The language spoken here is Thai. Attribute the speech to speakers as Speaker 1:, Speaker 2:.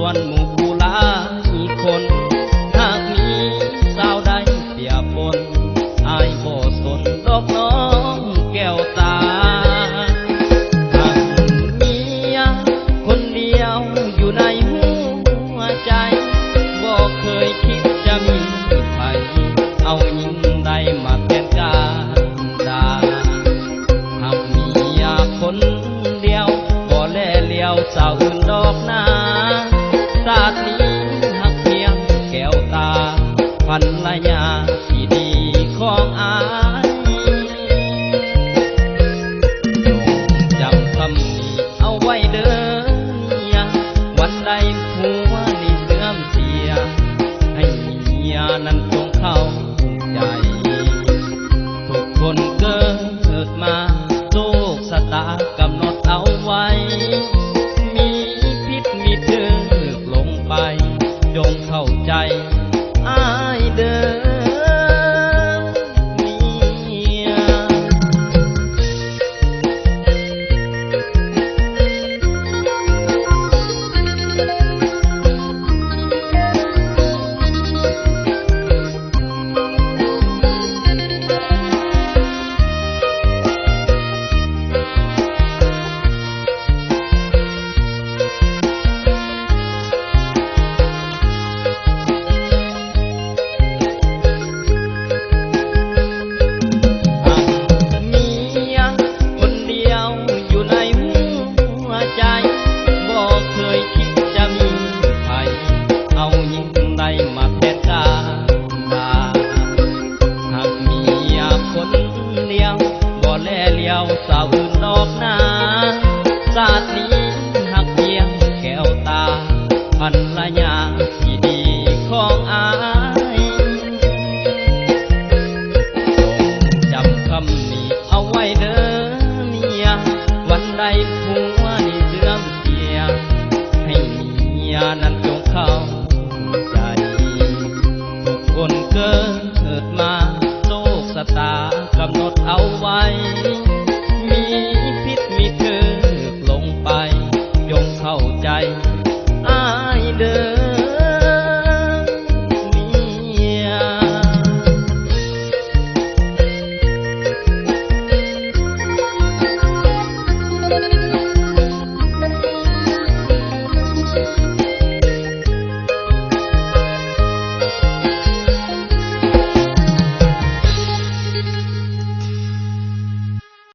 Speaker 1: ส่วนหมู่ผู้หลายคนหากมีสาวใดเปียปนอายบ่สนดอกน้องแก้วตาหากเมียคนเดียวอยู่ในหัวใจบ่เคยคิดจะมีใครเอาหญิงใดมาแทนการดาหากเมียคนเดียวบ่แลเลี้ยวสาวอื่นดอกนาศาสตร์นี้หักเพียงแก้วตาภรรยาที่ดีของอายจงจำคำนี้เอาไว้เด้อวันใดผัวนี่เสื่อมเสียให้เมียนั้นจงเข้าใจทุกคนเกิดมาโชคชะตากำหนดเอาไว้มีผิดมีถูกลงไปจงเข้าใจอายเด้อเมีย เมียคนเดียวอยู่ในหัวใจบ่เคยคิดจะมีใครเอาหญิงใดมาแทนการดาหากเมียคนเดียวบ่แลเลี้ยวสาวอื่นดอกนาศาสตร์นี้หักเพียงแก้วตาภรรยาที่ดีของอา